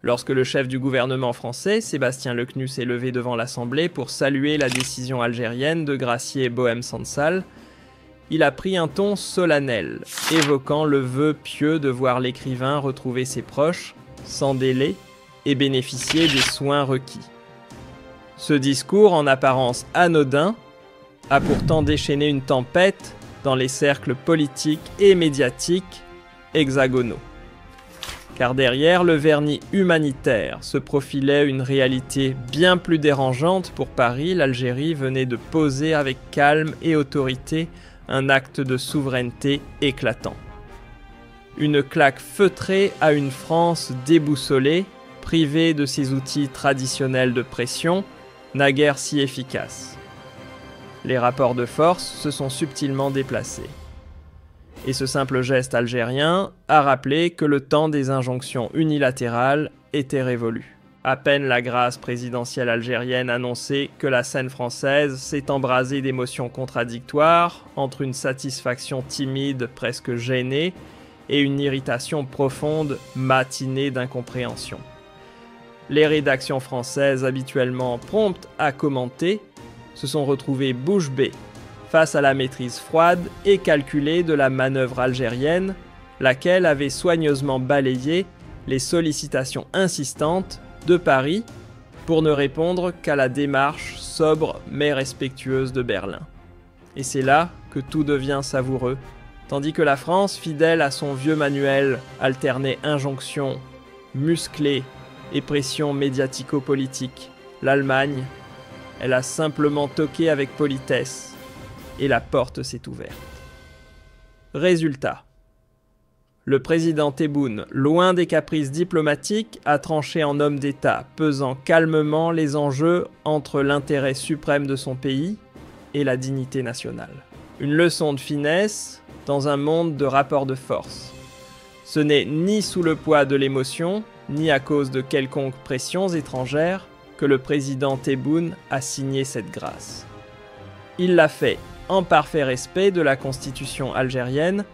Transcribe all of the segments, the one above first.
Lorsque le chef du gouvernement français, Sébastien Lecnu, s'est levé devant l'Assemblée pour saluer la décision algérienne de gracier Bohème Sansal, il a pris un ton solennel, évoquant le vœu pieux de voir l'écrivain retrouver ses proches, sans délai, et bénéficier des soins requis. Ce discours, en apparence anodin, a pourtant déchaîné une tempête dans les cercles politiques et médiatiques hexagonaux. Car derrière le vernis humanitaire se profilait une réalité bien plus dérangeante pour Paris. L'Algérie venait de poser avec calme et autorité un acte de souveraineté éclatant. Une claque feutrée à une France déboussolée, privée de ses outils traditionnels de pression, naguère si efficaces. Les rapports de force se sont subtilement déplacés. Et ce simple geste algérien a rappelé que le temps des injonctions unilatérales était révolu. À peine la grâce présidentielle algérienne annonçait que la scène française s'est embrasée d'émotions contradictoires, entre une satisfaction timide, presque gênée, et une irritation profonde, matinée d'incompréhension. Les rédactions françaises, habituellement promptes à commenter, se sont retrouvées bouche bée face à la maîtrise froide et calculée de la manœuvre algérienne, laquelle avait soigneusement balayé les sollicitations insistantes de Paris pour ne répondre qu'à la démarche sobre mais respectueuse de Berlin. Et c'est là que tout devient savoureux, tandis que la France, fidèle à son vieux manuel, alternait injonctions musclées et pression médiatico-politique. L'Allemagne, elle a simplement toqué avec politesse, et la porte s'est ouverte. Résultat. Le président Tebboune, loin des caprices diplomatiques, a tranché en homme d'État, pesant calmement les enjeux entre l'intérêt suprême de son pays et la dignité nationale. Une leçon de finesse dans un monde de rapports de force. Ce n'est ni sous le poids de l'émotion, ni à cause de quelconques pressions étrangères, que le président Tebboune a signé cette grâce. Il l'a fait en parfait respect de la constitution algérienne,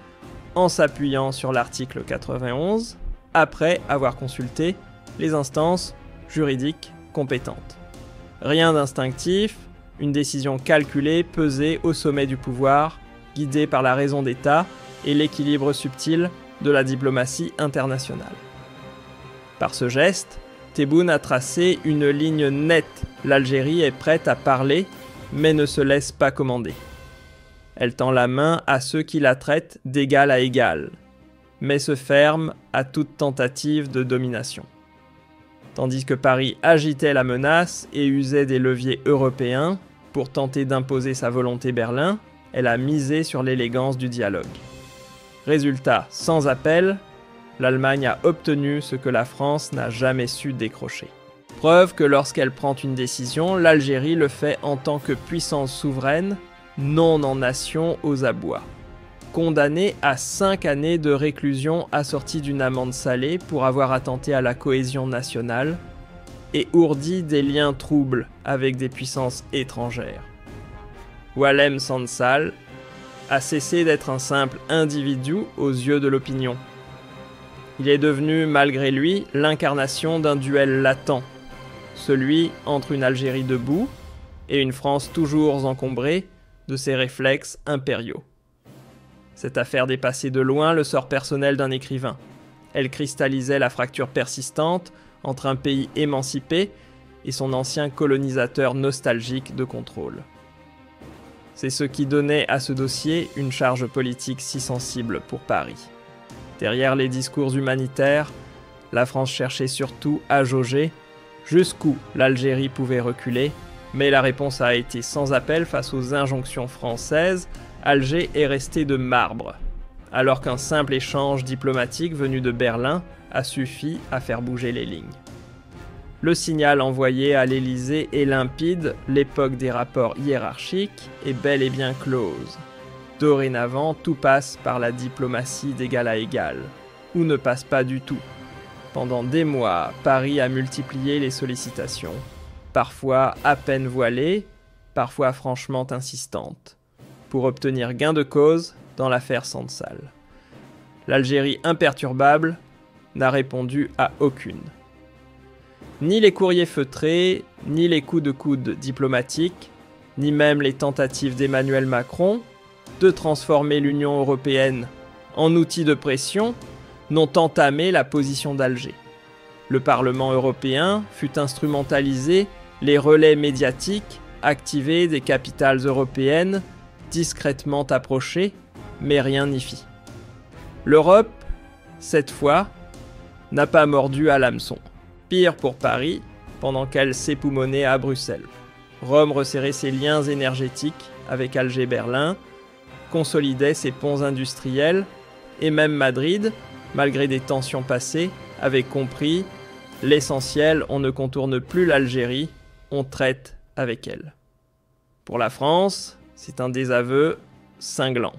en s'appuyant sur l'article 91, après avoir consulté les instances juridiques compétentes. Rien d'instinctif, une décision calculée, pesée au sommet du pouvoir, guidée par la raison d'État et l'équilibre subtil de la diplomatie internationale. Par ce geste, Tebboune a tracé une ligne nette. L'Algérie est prête à parler, mais ne se laisse pas commander. Elle tend la main à ceux qui la traitent d'égal à égal, mais se ferme à toute tentative de domination. Tandis que Paris agitait la menace et usait des leviers européens pour tenter d'imposer sa volonté Berlin, elle a misé sur l'élégance du dialogue. Résultat, sans appel, l'Allemagne a obtenu ce que la France n'a jamais su décrocher. Preuve que lorsqu'elle prend une décision, l'Algérie le fait en tant que puissance souveraine, non en nation aux abois. Condamnée à 5 années de réclusion assortie d'une amende salée pour avoir attenté à la cohésion nationale et ourdi des liens troubles avec des puissances étrangères. Bohème Sansal a cessé d'être un simple individu aux yeux de l'opinion. Il est devenu, malgré lui, l'incarnation d'un duel latent, celui entre une Algérie debout et une France toujours encombrée de ses réflexes impériaux. Cette affaire dépassait de loin le sort personnel d'un écrivain. Elle cristallisait la fracture persistante entre un pays émancipé et son ancien colonisateur nostalgique de contrôle. C'est ce qui donnait à ce dossier une charge politique si sensible pour Paris. Derrière les discours humanitaires, la France cherchait surtout à jauger jusqu'où l'Algérie pouvait reculer, mais la réponse a été sans appel face aux injonctions françaises. Alger est resté de marbre, alors qu'un simple échange diplomatique venu de Berlin a suffi à faire bouger les lignes. Le signal envoyé à l'Élysée est limpide, l'époque des rapports hiérarchiques est bel et bien close. Dorénavant, tout passe par la diplomatie d'égal à égal, ou ne passe pas du tout. Pendant des mois, Paris a multiplié les sollicitations, parfois à peine voilées, parfois franchement insistantes, pour obtenir gain de cause dans l'affaire Sansal. L'Algérie imperturbable n'a répondu à aucune. Ni les courriers feutrés, ni les coups de coude diplomatiques, ni même les tentatives d'Emmanuel Macron de transformer l'Union européenne en outil de pression n'ont entamé la position d'Alger. Le Parlement européen fut instrumentalisé, les relais médiatiques activés des capitales européennes discrètement approchés, mais rien n'y fit. L'Europe, cette fois, n'a pas mordu à l'hameçon. Pire pour Paris, pendant qu'elle s'époumonnait à Bruxelles. Rome resserrait ses liens énergétiques avec Alger-Berlin, consolidait ses ponts industriels, et même Madrid, malgré des tensions passées, avait compris l'essentiel, on ne contourne plus l'Algérie, on traite avec elle. Pour la France, c'est un désaveu cinglant.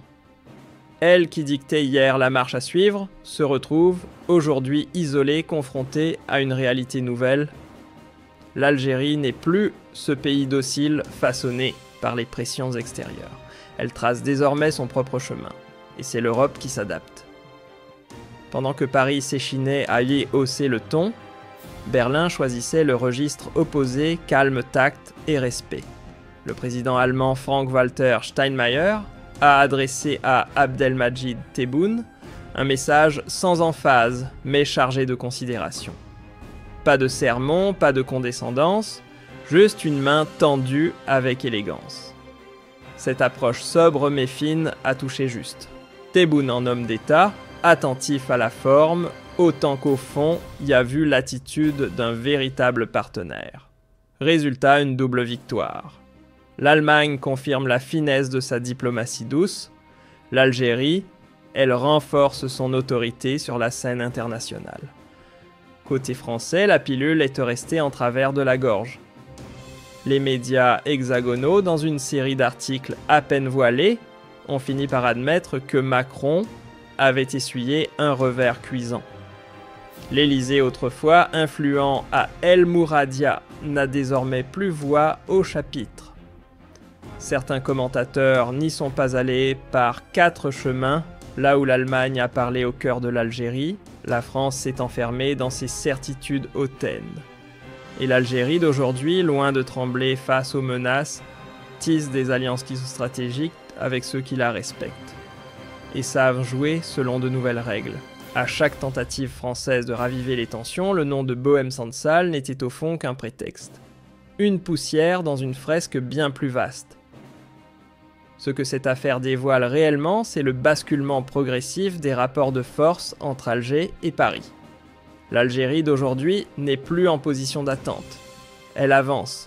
Elle qui dictait hier la marche à suivre se retrouve aujourd'hui isolée, confrontée à une réalité nouvelle. L'Algérie n'est plus ce pays docile façonné par les pressions extérieures. Elle trace désormais son propre chemin, et c'est l'Europe qui s'adapte. Pendant que Paris s'échinait à y hausser le ton, Berlin choisissait le registre opposé, calme, tact et respect. Le président allemand Frank-Walter Steinmeier a adressé à Abdelmadjid Tebboune un message sans emphase, mais chargé de considération. Pas de sermon, pas de condescendance, juste une main tendue avec élégance. Cette approche sobre mais fine a touché juste. Tebboune en homme d'État, attentif à la forme, autant qu'au fond y a vu l'attitude d'un véritable partenaire. Résultat, une double victoire. L'Allemagne confirme la finesse de sa diplomatie douce. L'Algérie, elle renforce son autorité sur la scène internationale. Côté français, la pilule est restée en travers de la gorge. Les médias hexagonaux, dans une série d'articles à peine voilés, ont fini par admettre que Macron avait essuyé un revers cuisant. L'Élysée, autrefois influent à El Mouradia, n'a désormais plus voix au chapitre. Certains commentateurs n'y sont pas allés par 4 chemins, là où l'Allemagne a parlé au cœur de l'Algérie, la France s'est enfermée dans ses certitudes hautaines. Et l'Algérie d'aujourd'hui, loin de trembler face aux menaces, tisse des alliances stratégiques avec ceux qui la respectent. Et savent jouer selon de nouvelles règles. À chaque tentative française de raviver les tensions, le nom de Bohème Sansal n'était au fond qu'un prétexte. Une poussière dans une fresque bien plus vaste. Ce que cette affaire dévoile réellement, c'est le basculement progressif des rapports de force entre Alger et Paris. L'Algérie d'aujourd'hui n'est plus en position d'attente. Elle avance.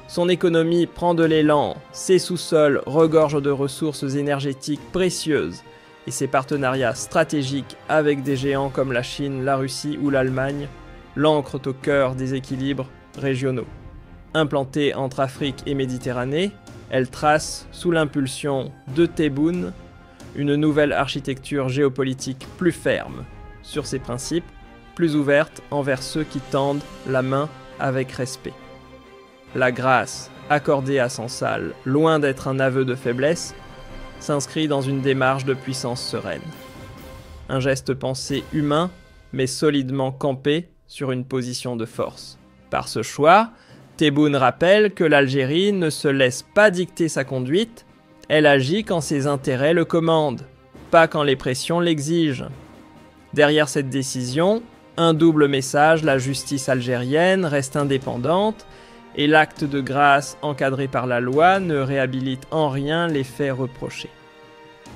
Son économie prend de l'élan, ses sous-sols regorgent de ressources énergétiques précieuses, et ses partenariats stratégiques avec des géants comme la Chine, la Russie ou l'Allemagne l'ancrent au cœur des équilibres régionaux. Implantée entre Afrique et Méditerranée, elle trace, sous l'impulsion de Tebboune, une nouvelle architecture géopolitique plus ferme sur ses principes, plus ouverte envers ceux qui tendent la main avec respect. La grâce accordée à Sansal, loin d'être un aveu de faiblesse, s'inscrit dans une démarche de puissance sereine. Un geste pensé humain, mais solidement campé sur une position de force. Par ce choix, Tebboune rappelle que l'Algérie ne se laisse pas dicter sa conduite, elle agit quand ses intérêts le commandent, pas quand les pressions l'exigent. Derrière cette décision, un double message, la justice algérienne reste indépendante, et l'acte de grâce encadré par la loi ne réhabilite en rien les faits reprochés.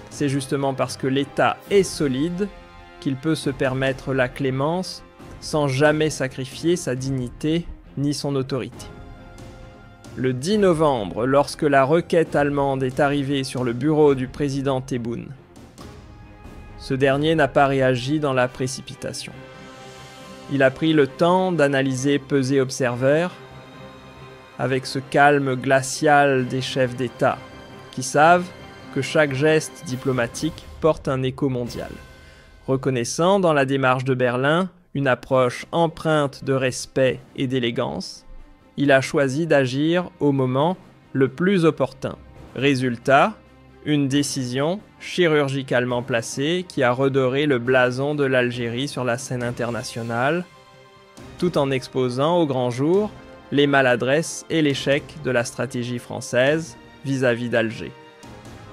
C'est justement parce que l'État est solide qu'il peut se permettre la clémence sans jamais sacrifier sa dignité ni son autorité. Le 10 novembre, lorsque la requête allemande est arrivée sur le bureau du président Tebboune, ce dernier n'a pas réagi dans la précipitation. Il a pris le temps d'analyser pesé observeur, avec ce calme glacial des chefs d'État, qui savent que chaque geste diplomatique porte un écho mondial. Reconnaissant dans la démarche de Berlin une approche empreinte de respect et d'élégance, il a choisi d'agir au moment le plus opportun. Résultat, une décision chirurgicalement placée qui a redoré le blason de l'Algérie sur la scène internationale, tout en exposant au grand jour les maladresses et l'échec de la stratégie française vis-à-vis d'Alger.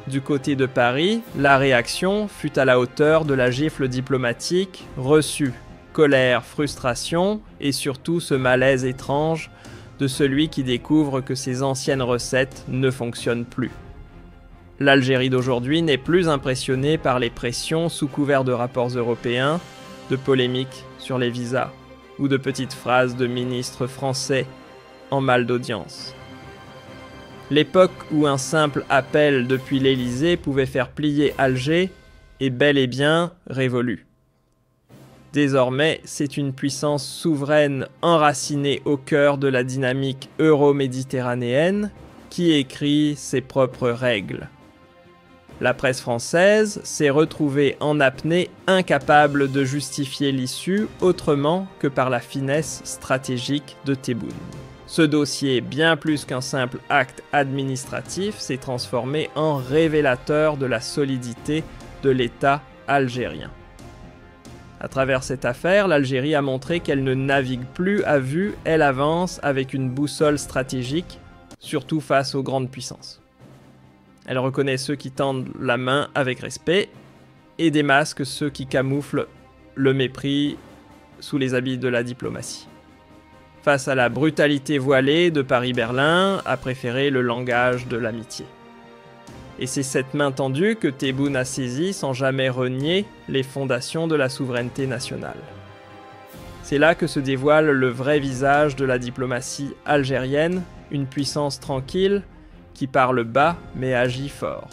Du côté de Paris, la réaction fut à la hauteur de la gifle diplomatique reçue. Colère, frustration et surtout ce malaise étrange de celui qui découvre que ses anciennes recettes ne fonctionnent plus. L'Algérie d'aujourd'hui n'est plus impressionnée par les pressions sous couvert de rapports européens, de polémiques sur les visas ou de petites phrases de ministres français en mal d'audience. L'époque où un simple appel depuis l'Élysée pouvait faire plier Alger est bel et bien révolue. Désormais, c'est une puissance souveraine enracinée au cœur de la dynamique euro-méditerranéenne qui écrit ses propres règles. La presse française s'est retrouvée en apnée, incapable de justifier l'issue autrement que par la finesse stratégique de Tebboune. Ce dossier, bien plus qu'un simple acte administratif, s'est transformé en révélateur de la solidité de l'État algérien. À travers cette affaire, l'Algérie a montré qu'elle ne navigue plus à vue, elle avance avec une boussole stratégique, surtout face aux grandes puissances. Elle reconnaît ceux qui tendent la main avec respect et démasque ceux qui camouflent le mépris sous les habits de la diplomatie. Face à la brutalité voilée de Paris-Berlin, a préféré le langage de l'amitié. Et c'est cette main tendue que Tebboune a saisie sans jamais renier les fondations de la souveraineté nationale. C'est là que se dévoile le vrai visage de la diplomatie algérienne, une puissance tranquille qui parle bas mais agit fort.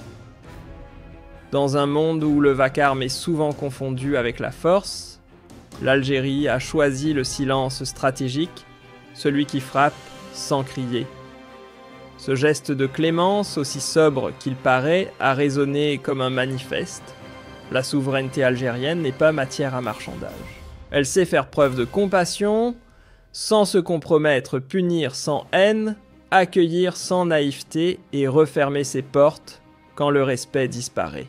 Dans un monde où le vacarme est souvent confondu avec la force, l'Algérie a choisi le silence stratégique, celui qui frappe sans crier. Ce geste de clémence, aussi sobre qu'il paraît, a résonné comme un manifeste. La souveraineté algérienne n'est pas matière à marchandage. Elle sait faire preuve de compassion, sans se compromettre, punir sans haine, accueillir sans naïveté et refermer ses portes quand le respect disparaît.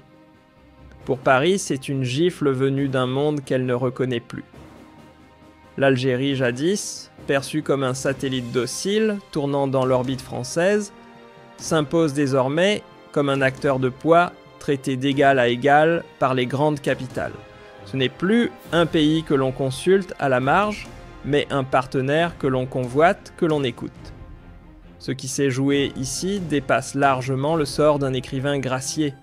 Pour Paris, c'est une gifle venue d'un monde qu'elle ne reconnaît plus. L'Algérie jadis, perçue comme un satellite docile tournant dans l'orbite française, s'impose désormais comme un acteur de poids traité d'égal à égal par les grandes capitales. Ce n'est plus un pays que l'on consulte à la marge, mais un partenaire que l'on convoite, que l'on écoute. Ce qui s'est joué ici dépasse largement le sort d'un écrivain gracié.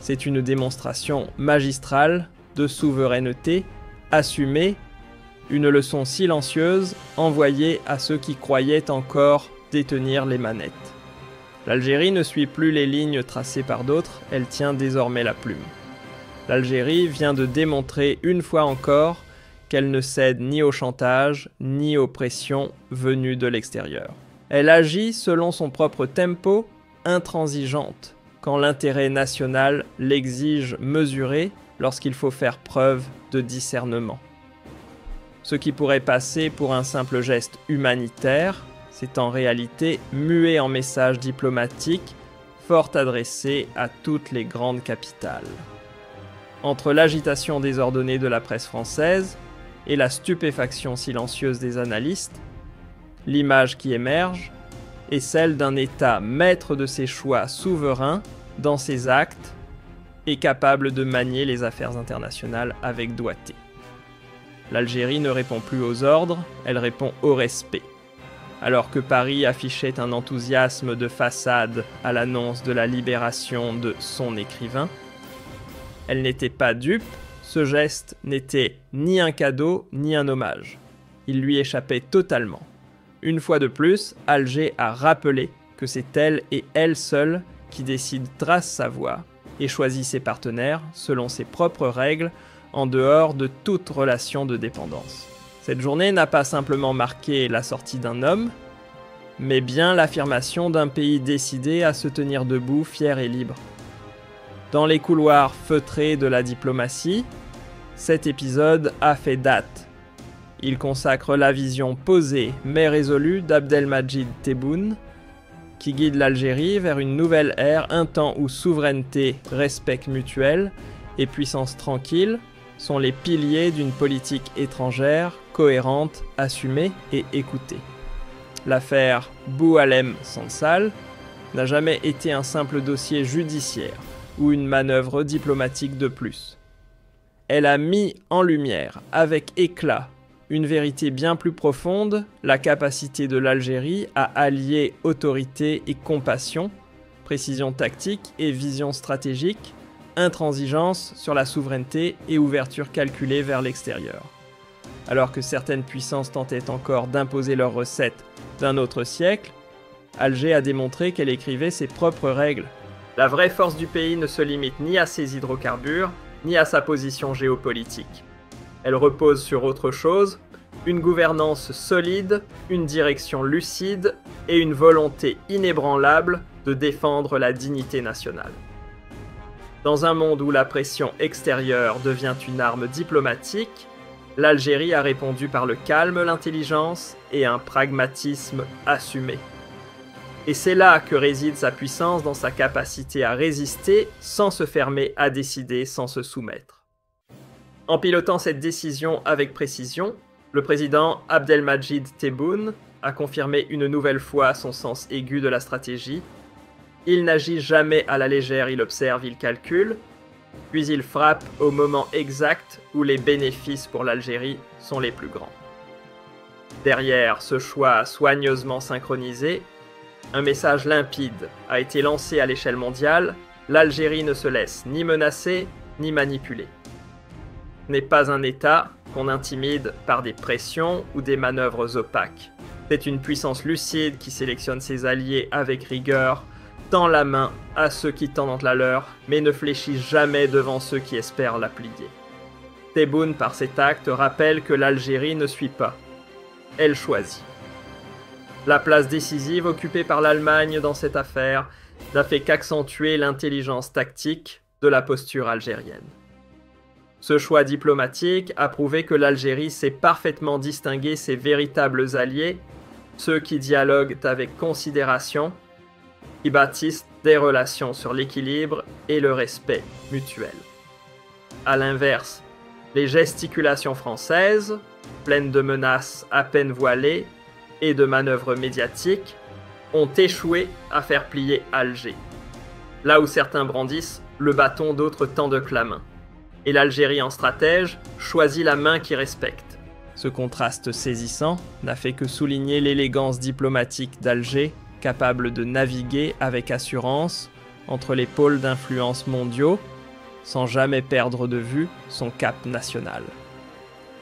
C'est une démonstration magistrale de souveraineté assumée, une leçon silencieuse envoyée à ceux qui croyaient encore détenir les manettes. L'Algérie ne suit plus les lignes tracées par d'autres, elle tient désormais la plume. L'Algérie vient de démontrer une fois encore qu'elle ne cède ni au chantage, ni aux pressions venues de l'extérieur. Elle agit selon son propre tempo, intransigeante, quand l'intérêt national l'exige mesuré lorsqu'il faut faire preuve de discernement. Ce qui pourrait passer pour un simple geste humanitaire, c'est en réalité muet en message diplomatique, fort adressé à toutes les grandes capitales. Entre l'agitation désordonnée de la presse française et la stupéfaction silencieuse des analystes, l'image qui émerge est celle d'un État maître de ses choix souverains dans ses actes et capable de manier les affaires internationales avec doigté. L'Algérie ne répond plus aux ordres, elle répond au respect. Alors que Paris affichait un enthousiasme de façade à l'annonce de la libération de son écrivain, elle n'était pas dupe, ce geste n'était ni un cadeau ni un hommage. Il lui échappait totalement. Une fois de plus, Alger a rappelé que c'est elle et elle seule qui décide, trace sa voie et choisit ses partenaires selon ses propres règles, en dehors de toute relation de dépendance. Cette journée n'a pas simplement marqué la sortie d'un homme, mais bien l'affirmation d'un pays décidé à se tenir debout, fier et libre. Dans les couloirs feutrés de la diplomatie, cet épisode a fait date. Il consacre la vision posée mais résolue d'Abdelmadjid Tebboune, qui guide l'Algérie vers une nouvelle ère, un temps où souveraineté, respect mutuel et puissance tranquille sont les piliers d'une politique étrangère cohérente, assumée et écoutée. L'affaire Boualem Sansal n'a jamais été un simple dossier judiciaire ou une manœuvre diplomatique de plus. Elle a mis en lumière, avec éclat, une vérité bien plus profonde, la capacité de l'Algérie à allier autorité et compassion, précision tactique et vision stratégique, intransigeance sur la souveraineté et ouverture calculée vers l'extérieur. Alors que certaines puissances tentaient encore d'imposer leurs recettes d'un autre siècle, Alger a démontré qu'elle écrivait ses propres règles. La vraie force du pays ne se limite ni à ses hydrocarbures, ni à sa position géopolitique. Elle repose sur autre chose, une gouvernance solide, une direction lucide et une volonté inébranlable de défendre la dignité nationale. Dans un monde où la pression extérieure devient une arme diplomatique, l'Algérie a répondu par le calme, l'intelligence et un pragmatisme assumé. Et c'est là que réside sa puissance, dans sa capacité à résister sans se fermer à décider, sans se soumettre. En pilotant cette décision avec précision, le président Abdelmadjid Tebboune a confirmé une nouvelle fois son sens aigu de la stratégie. Il n'agit jamais à la légère, il observe, il calcule, puis il frappe au moment exact où les bénéfices pour l'Algérie sont les plus grands. Derrière ce choix soigneusement synchronisé, un message limpide a été lancé à l'échelle mondiale: l'Algérie ne se laisse ni menacer, ni manipuler. Ce n'est pas un État qu'on intimide par des pressions ou des manœuvres opaques. C'est une puissance lucide qui sélectionne ses alliés avec rigueur, tend la main à ceux qui tendent la leur, mais ne fléchit jamais devant ceux qui espèrent la plier. Tebboune, par cet acte, rappelle que l'Algérie ne suit pas. Elle choisit. La place décisive occupée par l'Allemagne dans cette affaire n'a fait qu'accentuer l'intelligence tactique de la posture algérienne. Ce choix diplomatique a prouvé que l'Algérie sait parfaitement distinguer ses véritables alliés, ceux qui dialoguent avec considération, qui bâtissent des relations sur l'équilibre et le respect mutuel. À l'inverse, les gesticulations françaises, pleines de menaces à peine voilées et de manœuvres médiatiques, ont échoué à faire plier Alger. Là où certains brandissent le bâton, d'autres tendent la main. Et l'Algérie en stratège choisit la main qui respecte. Ce contraste saisissant n'a fait que souligner l'élégance diplomatique d'Alger, capable de naviguer avec assurance entre les pôles d'influence mondiaux, sans jamais perdre de vue son cap national.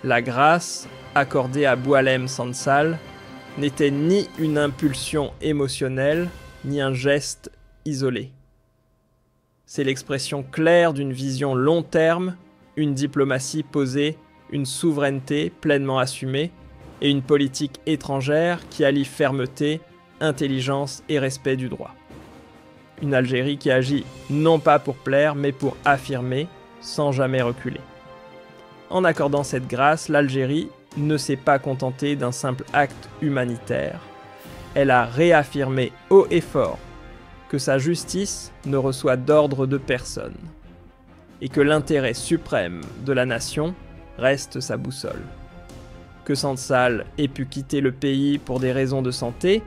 La grâce accordée à Boualem Sansal n'était ni une impulsion émotionnelle, ni un geste isolé. C'est l'expression claire d'une vision long terme, une diplomatie posée, une souveraineté pleinement assumée et une politique étrangère qui allie fermeté, intelligence et respect du droit. Une Algérie qui agit non pas pour plaire, mais pour affirmer, sans jamais reculer. En accordant cette grâce, l'Algérie ne s'est pas contentée d'un simple acte humanitaire. Elle a réaffirmé haut et fort que sa justice ne reçoit d'ordre de personne, et que l'intérêt suprême de la nation reste sa boussole. Que Sansal ait pu quitter le pays pour des raisons de santé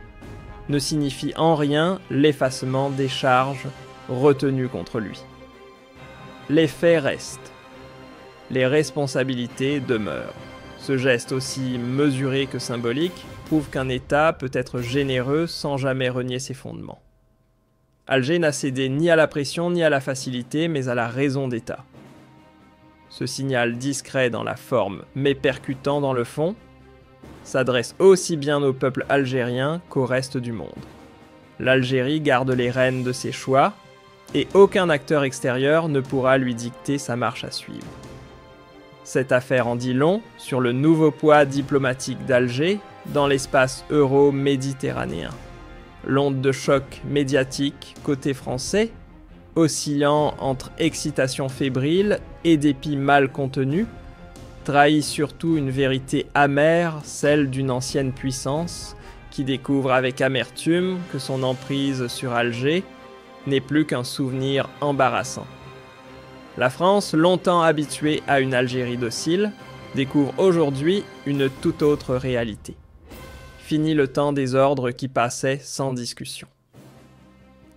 ne signifie en rien l'effacement des charges retenues contre lui. Les faits restent. Les responsabilités demeurent. Ce geste aussi mesuré que symbolique prouve qu'un État peut être généreux sans jamais renier ses fondements. Alger n'a cédé ni à la pression ni à la facilité, mais à la raison d'État. Ce signal discret dans la forme, mais percutant dans le fond, s'adresse aussi bien au peuple algérien qu'au reste du monde. L'Algérie garde les rênes de ses choix, et aucun acteur extérieur ne pourra lui dicter sa marche à suivre. Cette affaire en dit long sur le nouveau poids diplomatique d'Alger dans l'espace euro-méditerranéen. L'onde de choc médiatique côté français, oscillant entre excitation fébrile et dépit mal contenu, trahit surtout une vérité amère, celle d'une ancienne puissance qui découvre avec amertume que son emprise sur Alger n'est plus qu'un souvenir embarrassant. La France, longtemps habituée à une Algérie docile, découvre aujourd'hui une toute autre réalité. Fini le temps des ordres qui passaient sans discussion.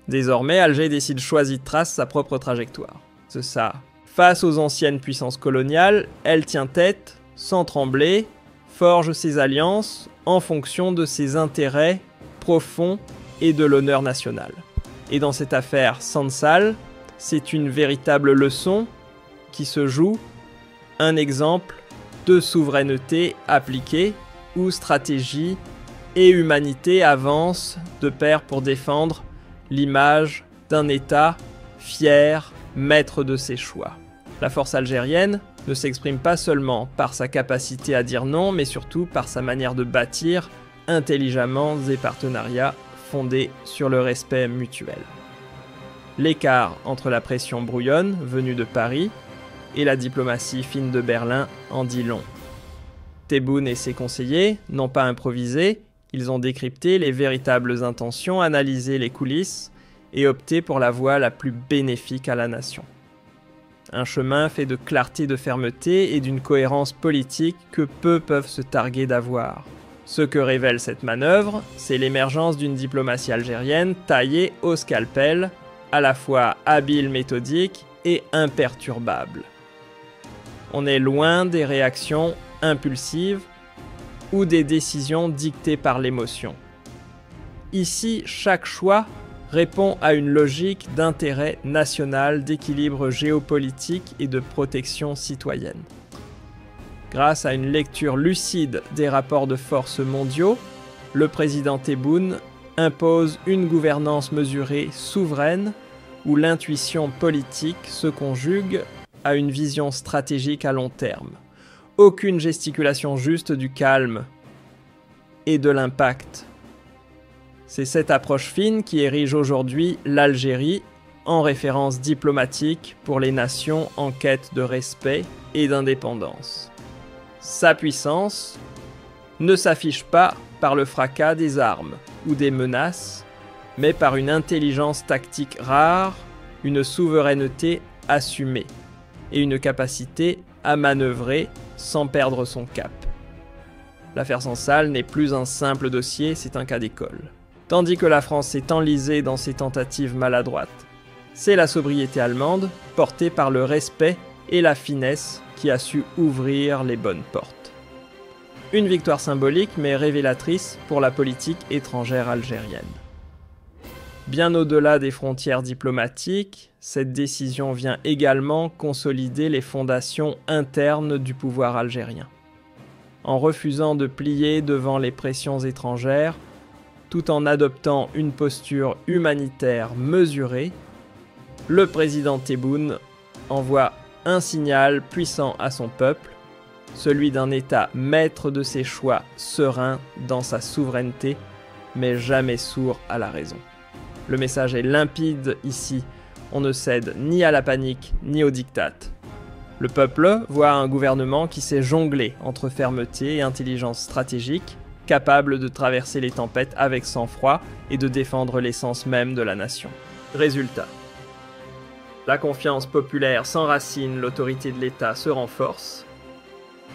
Désormais, Alger décide choisit de trace sa propre trajectoire. C'est ça. Face aux anciennes puissances coloniales, elle tient tête, sans trembler, forge ses alliances en fonction de ses intérêts profonds et de l'honneur national. Et dans cette affaire Sansal, c'est une véritable leçon qui se joue, un exemple de souveraineté appliquée où stratégie et humanité avancent de pair pour défendre l'image d'un État fier, maître de ses choix. La force algérienne ne s'exprime pas seulement par sa capacité à dire non, mais surtout par sa manière de bâtir intelligemment des partenariats fondés sur le respect mutuel. L'écart entre la pression brouillonne venue de Paris et la diplomatie fine de Berlin en dit long. Tebboune et ses conseillers n'ont pas improvisé, ils ont décrypté les véritables intentions, analysé les coulisses et opté pour la voie la plus bénéfique à la nation. Un chemin fait de clarté, de fermeté et d'une cohérence politique que peu peuvent se targuer d'avoir. Ce que révèle cette manœuvre, c'est l'émergence d'une diplomatie algérienne taillée au scalpel, à la fois habile, méthodique et imperturbable. On est loin des réactions impulsives ou des décisions dictées par l'émotion. Ici, chaque choix répond à une logique d'intérêt national, d'équilibre géopolitique et de protection citoyenne. Grâce à une lecture lucide des rapports de force mondiaux, le président Tebboune impose une gouvernance mesurée, souveraine, où l'intuition politique se conjugue à une vision stratégique à long terme. Aucune gesticulation juste du calme et de l'impact. C'est cette approche fine qui érige aujourd'hui l'Algérie en référence diplomatique pour les nations en quête de respect et d'indépendance. Sa puissance ne s'affiche pas par le fracas des armes ou des menaces, mais par une intelligence tactique rare, une souveraineté assumée et une capacité à manœuvrer sans perdre son cap. L'affaire Sansal n'est plus un simple dossier, c'est un cas d'école. Tandis que la France s'est enlisée dans ses tentatives maladroites, c'est la sobriété allemande, portée par le respect et la finesse, qui a su ouvrir les bonnes portes. Une victoire symbolique mais révélatrice pour la politique étrangère algérienne. Bien au-delà des frontières diplomatiques, cette décision vient également consolider les fondations internes du pouvoir algérien. En refusant de plier devant les pressions étrangères, tout en adoptant une posture humanitaire mesurée, le président Tebboune envoie un signal puissant à son peuple, celui d'un État maître de ses choix, serein dans sa souveraineté, mais jamais sourd à la raison. Le message est limpide ici, on ne cède ni à la panique ni au diktat. Le peuple voit un gouvernement qui sait jongler entre fermeté et intelligence stratégique, capable de traverser les tempêtes avec sang-froid et de défendre l'essence même de la nation. Résultat. La confiance populaire s'enracine, l'autorité de l'État se renforce,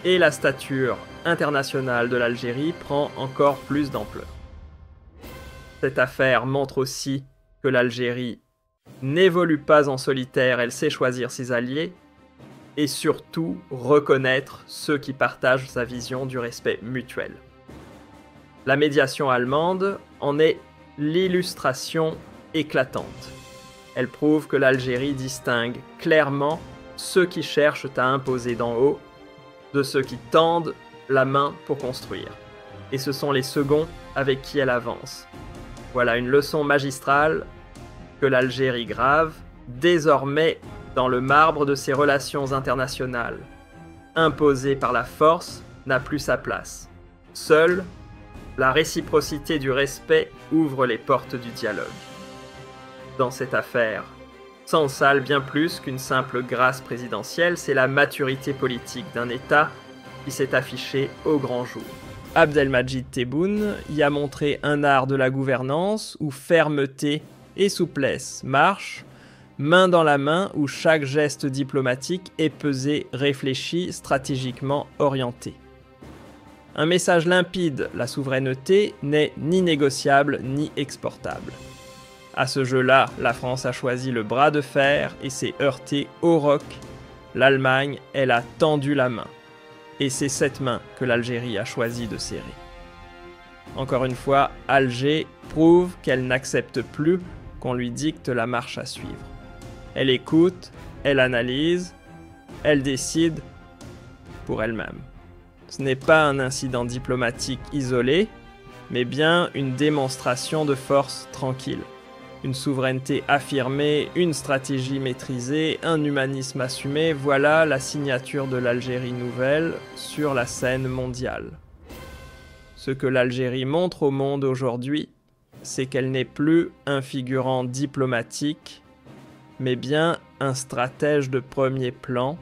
et la stature internationale de l'Algérie prend encore plus d'ampleur. Cette affaire montre aussi que l'Algérie n'évolue pas en solitaire, elle sait choisir ses alliés, et surtout reconnaître ceux qui partagent sa vision du respect mutuel. La médiation allemande en est l'illustration éclatante. Elle prouve que l'Algérie distingue clairement ceux qui cherchent à imposer d'en haut de ceux qui tendent la main pour construire. Et ce sont les seconds avec qui elle avance. Voilà une leçon magistrale que l'Algérie grave désormais dans le marbre de ses relations internationales. Imposée par la force n'a plus sa place. Seule, la réciprocité du respect ouvre les portes du dialogue. Dans cette affaire, Sansal, bien plus qu'une simple grâce présidentielle, c'est la maturité politique d'un État qui s'est affiché au grand jour. Abdelmadjid Tebboune y a montré un art de la gouvernance où fermeté et souplesse marchent, main dans la main, où chaque geste diplomatique est pesé, réfléchi, stratégiquement orienté. Un message limpide, la souveraineté n'est ni négociable ni exportable. À ce jeu-là, la France a choisi le bras de fer et s'est heurtée au roc. L'Allemagne, elle a tendu la main. Et c'est cette main que l'Algérie a choisi de serrer. Encore une fois, Alger prouve qu'elle n'accepte plus qu'on lui dicte la marche à suivre. Elle écoute, elle analyse, elle décide pour elle-même. Ce n'est pas un incident diplomatique isolé, mais bien une démonstration de force tranquille. Une souveraineté affirmée, une stratégie maîtrisée, un humanisme assumé, voilà la signature de l'Algérie nouvelle sur la scène mondiale. Ce que l'Algérie montre au monde aujourd'hui, c'est qu'elle n'est plus un figurant diplomatique, mais bien un stratège de premier plan,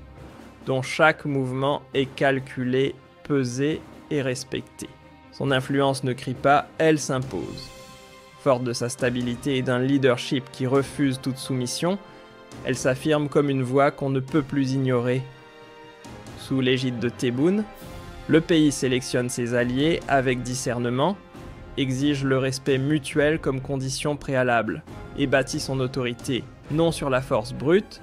dont chaque mouvement est calculé, pesé et respecté. Son influence ne crie pas, elle s'impose. Forte de sa stabilité et d'un leadership qui refuse toute soumission, elle s'affirme comme une voix qu'on ne peut plus ignorer. Sous l'égide de Tebboune, le pays sélectionne ses alliés avec discernement, exige le respect mutuel comme condition préalable et bâtit son autorité non sur la force brute,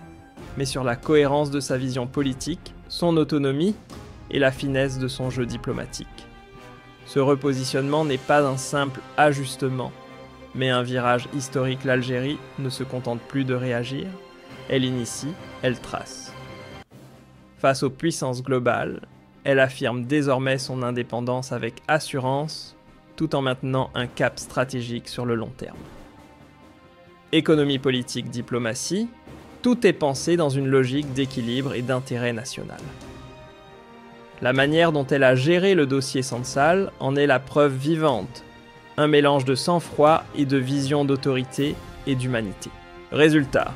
mais sur la cohérence de sa vision politique, son autonomie et la finesse de son jeu diplomatique. Ce repositionnement n'est pas un simple ajustement, mais un virage historique. L'Algérie ne se contente plus de réagir, elle initie, elle trace. Face aux puissances globales, elle affirme désormais son indépendance avec assurance, tout en maintenant un cap stratégique sur le long terme. Économie politique, diplomatie, tout est pensé dans une logique d'équilibre et d'intérêt national. La manière dont elle a géré le dossier Sansal en est la preuve vivante, un mélange de sang-froid et de vision d'autorité et d'humanité. Résultat,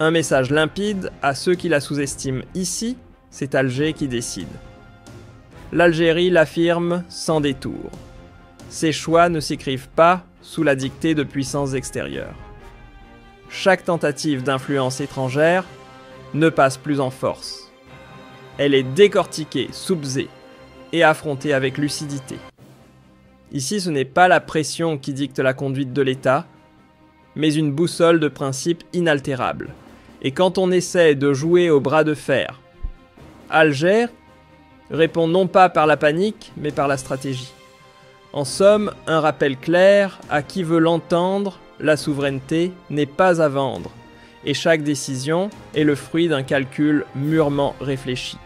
un message limpide à ceux qui la sous-estiment ici, c'est Alger qui décide. L'Algérie l'affirme sans détour. Ses choix ne s'écrivent pas sous la dictée de puissances extérieures. Chaque tentative d'influence étrangère ne passe plus en force. Elle est décortiquée, soupesée et affrontée avec lucidité. Ici, ce n'est pas la pression qui dicte la conduite de l'État, mais une boussole de principes inaltérables. Et quand on essaie de jouer au bras de fer, Alger répond non pas par la panique, mais par la stratégie. En somme, un rappel clair à qui veut l'entendre, la souveraineté n'est pas à vendre, et chaque décision est le fruit d'un calcul mûrement réfléchi.